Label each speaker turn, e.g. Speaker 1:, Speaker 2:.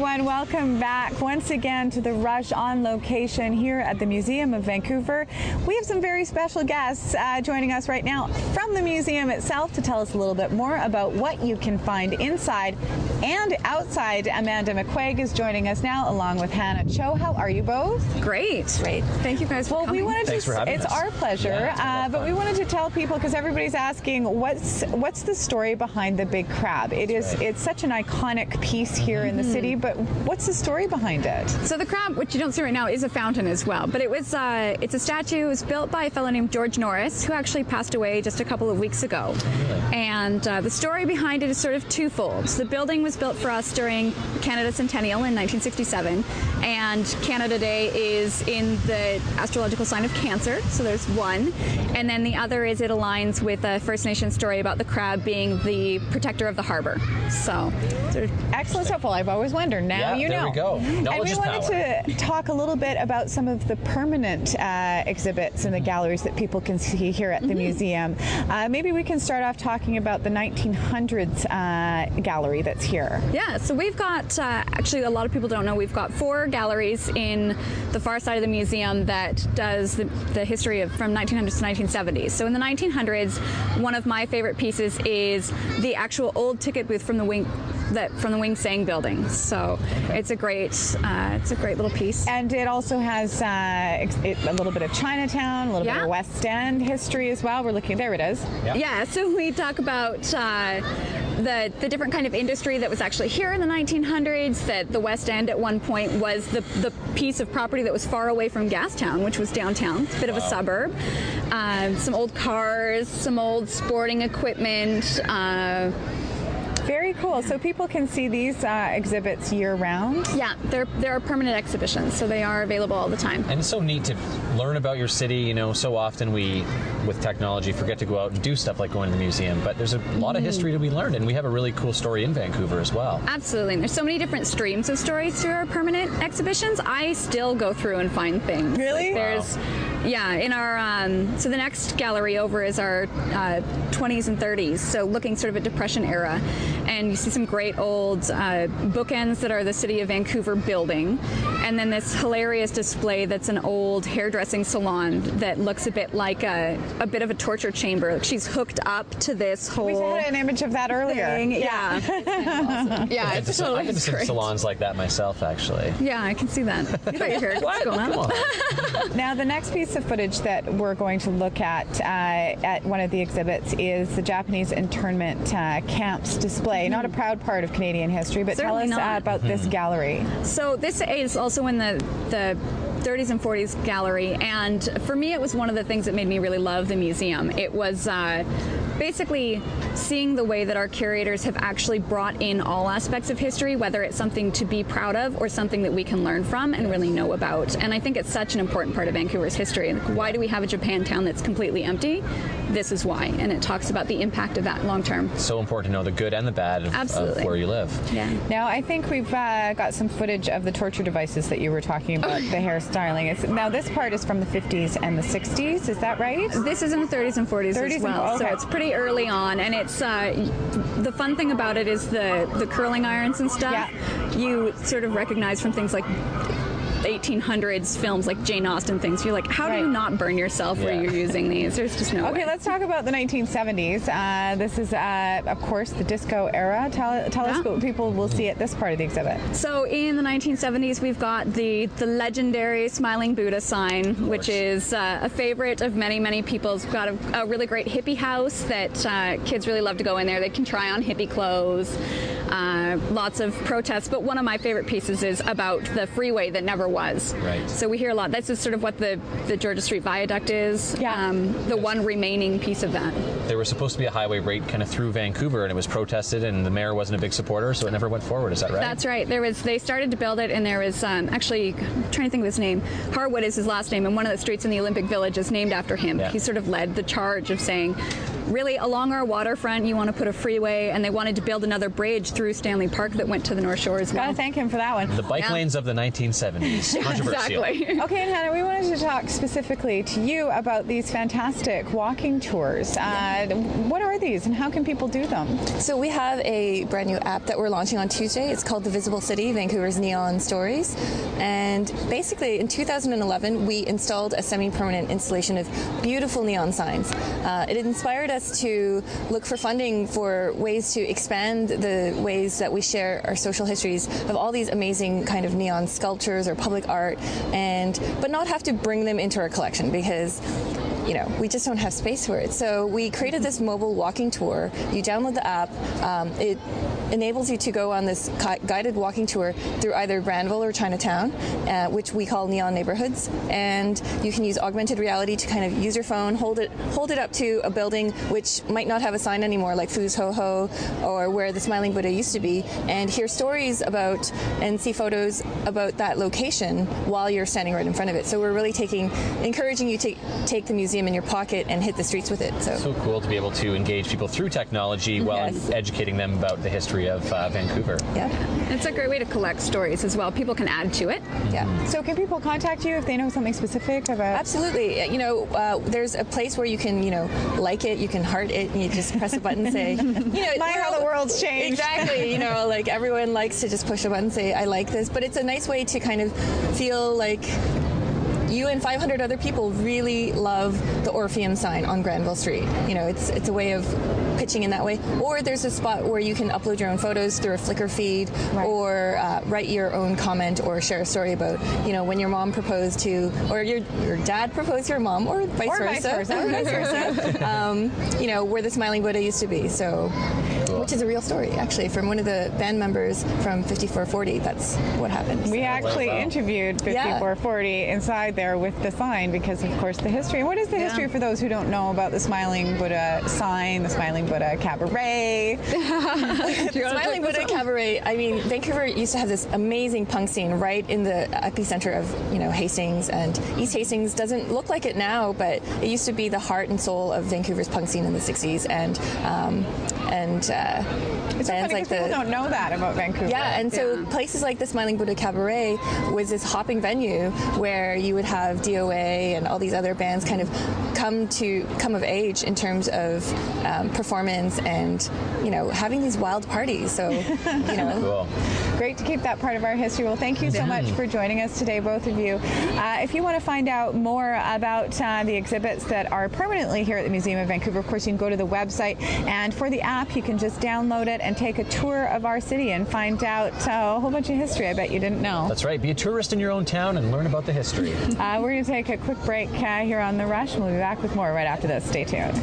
Speaker 1: everyone. Welcome back once again to the Rush on location here at the Museum of Vancouver. We have some very special guests joining us right now from the museum itself to tell us a little bit more about what you can find inside and outside. Amanda McQuaig is joining us now along with Hannah Cho. How are you both?
Speaker 2: Great. Great. Thank you guys for coming.
Speaker 1: Thanks for having us. It's our pleasure. But we wanted to tell people, because everybody's asking, what's the story behind the big crab? It's such an iconic piece here in the city, but what's the story behind it?
Speaker 2: So the crab, which you don't see right now, is a fountain as well. But it's a statue. It was built by a fellow named George Norris, who actually passed away just a couple of weeks ago. And the story behind it is sort of twofold. So the building was built for us during Canada's centennial in 1967, and Canada Day is in the astrological sign of Cancer, so there's one. And then the other is it aligns with a First Nation story about the crab being the protector of the harbor. So
Speaker 1: excellent stuff. Well, I've always wondered. Now you know.
Speaker 3: There we go. Knowledge is power.
Speaker 1: And we wanted to talk a little bit about some of the permanent exhibits in the galleries that people can see here at the museum. Maybe we can start off talking about the 1900s gallery that's here.
Speaker 2: Yeah, so we've got, actually a lot of people don't know, we've got 4 galleries in the far side of the museum that does the history of from 1900s to 1970s. So in the 1900s, one of my favorite pieces is the actual old ticket booth from the Wing Sang building. So it's a great little piece.
Speaker 1: And it also has a little bit of Chinatown, a little bit of West End history as well. We're looking, there it is.
Speaker 2: Yeah, so we talk about the different kind of industry that was actually here in the 1900s, that the West End at one point was the piece of property that was far away from Gastown, which was downtown. It's a bit of a suburb. Some old cars, some old sporting equipment.
Speaker 1: Very cool. So people can see these exhibits year-round?
Speaker 2: Yeah, they're permanent exhibitions, so they are available all the time.
Speaker 3: And it's so neat to learn about your city. You know, so often we, with technology, forget to go out and do stuff like going to the museum, but there's a lot of history to be learned, and we have a really cool story in Vancouver as well.
Speaker 2: Absolutely. And there's so many different streams of stories through our permanent exhibitions. I still go through and find things.
Speaker 1: Really?
Speaker 2: There's, yeah, in our, so the next gallery over is our 20s and 30s, so looking sort of at Depression era. And you see some great old bookends that are the City of Vancouver building. And then this hilarious display that's an old hairdressing salon that looks a bit like a bit of a torture chamber. Like she's hooked up to this whole
Speaker 1: We had an image of that earlier.
Speaker 2: Thing. Yeah. It's kind of awesome. Yeah, it's totally
Speaker 3: I've been to some salons like that myself, actually.
Speaker 2: Yeah, I can see that. You got your hair going on.
Speaker 1: Now, the next piece of footage that we're going to look at one of the exhibits is the Japanese internment camps display. Not a proud part of Canadian history, but
Speaker 2: Certainly
Speaker 1: tell us about this gallery.
Speaker 2: So this is also in the 30s and 40s gallery, and for me it was one of the things that made me really love the museum. It was basically seeing the way that our curators have actually brought in all aspects of history, whether it's something to be proud of or something that we can learn from and really know about. And I think it's such an important part of Vancouver's history. Why do we have a Japantown that's completely empty? This is why, and it talks about the impact of that long term.
Speaker 3: So important to know the good and the bad of where you live.
Speaker 2: Yeah.
Speaker 1: Now, I think we've got some footage of the torture devices that you were talking about, the hairstyling. Now, this part is from the 50s and the 60s, is that right?
Speaker 2: This is in the 30s and 40s as well, so it's pretty early on, and it's the fun thing about it is the curling irons and stuff. You sort of recognize from things like 1800s films like Jane Austen things. You're like, how do you not burn yourself where you're using these? There's just no way.
Speaker 1: Okay, let's talk about the 1970s. This is, of course, the disco era. Tell us what people will see at this part of the exhibit.
Speaker 2: So in the 1970s, we've got the legendary Smiling Buddha sign, which is a favorite of many, many people's. We've got a really great hippie house that kids really love to go in there. They can try on hippie clothes. Lots of protests, but one of my favorite pieces is about the freeway that never was.
Speaker 3: Right.
Speaker 2: So we hear a lot. This is sort of what the Georgia Street Viaduct is. The one remaining piece of that.
Speaker 3: There was supposed to be a highway right kind of through Vancouver, and it was protested, and the mayor wasn't a big supporter, so it never went forward. Is that right?
Speaker 2: That's right. They started to build it, and there was actually, I'm trying to think of his name. Harwood is his last name, and one of the streets in the Olympic Village is named after him. He sort of led the charge of saying, really, along our waterfront, you want to put a freeway, and they wanted to build another bridge through Drew Stanley Park that went to the North Shore as well.
Speaker 1: Gotta thank him for that one.
Speaker 3: The bike lanes of the 1970s. Controversial.
Speaker 2: Exactly.
Speaker 1: Okay, and Hannah, we wanted to talk specifically to you about these fantastic walking tours. What are these and how can people do them?
Speaker 4: So we have a brand new app that we're launching on Tuesday. It's called The Visible City, Vancouver's Neon Stories. And basically in 2011, we installed a semi-permanent installation of beautiful neon signs. It inspired us to look for funding for ways to expand the ways that we share our social histories of all these amazing kind of neon sculptures or public art, but not have to bring them into our collection because we just don't have space for it. So we created this mobile walking tour. You download the app. It enables you to go on this guided walking tour through either Granville or Chinatown, which we call neon neighborhoods. And you can use augmented reality to kind of use your phone, hold it up to a building which might not have a sign anymore, like Foo's Ho Ho or where the Smiling Buddha used to be, and hear stories about and see photos about that location while you're standing right in front of it. So we're really encouraging you to take the museum in your pocket and hit the streets with it.
Speaker 3: So cool to be able to engage people through technology while educating them about the history of Vancouver.
Speaker 4: Yeah.
Speaker 2: It's a great way to collect stories as well. People can add to it.
Speaker 4: Yeah.
Speaker 1: So can people contact you if they know something specific about?
Speaker 4: Absolutely. There's a place where you can, like it, you can heart it, and you just press a button and say,
Speaker 1: how the world's changed.
Speaker 4: Exactly. Like everyone likes to just push a button and say, I like this. But it's a nice way to kind of feel like you and 500 other people really love the Orpheum sign on Granville Street. It's a way of pitching in that way. Or there's a spot where you can upload your own photos through a Flickr feed, or write your own comment or share a story about, when your mom proposed to, or your dad proposed to your mom, or vice versa. Where the Smiling Buddha used to be. So, which is a real story, actually, from one of the band members from 5440. That's what happened.
Speaker 1: We actually interviewed 5440 inside there with the sign because, of course, the history. And what is the history for those who don't know about the Smiling Buddha sign, the Smiling Buddha Cabaret?
Speaker 4: The Smiling Buddha Cabaret, Vancouver used to have this amazing punk scene right in the epicenter of, Hastings, and East Hastings doesn't look like it now, but it used to be the heart and soul of Vancouver's punk scene in the 60s,
Speaker 1: it's so funny people don't know that about Vancouver.
Speaker 4: Yeah, and so places like the Smiling Buddha Cabaret was this hopping venue where you would have DOA and all these other bands kind of come of age in terms of performance and having these wild parties. So
Speaker 3: Cool.
Speaker 1: Great to keep that part of our history. Well, thank you so much for joining us today, both of you. If you want to find out more about the exhibits that are permanently here at the Museum of Vancouver, of course, you can go to the website, and for the app, you can just download it and take a tour of our city and find out a whole bunch of history I bet you didn't know.
Speaker 3: That's right. Be a tourist in your own town and learn about the history.
Speaker 1: We're going to take a quick break here on The Rush, and we'll be back with more right after this. Stay tuned.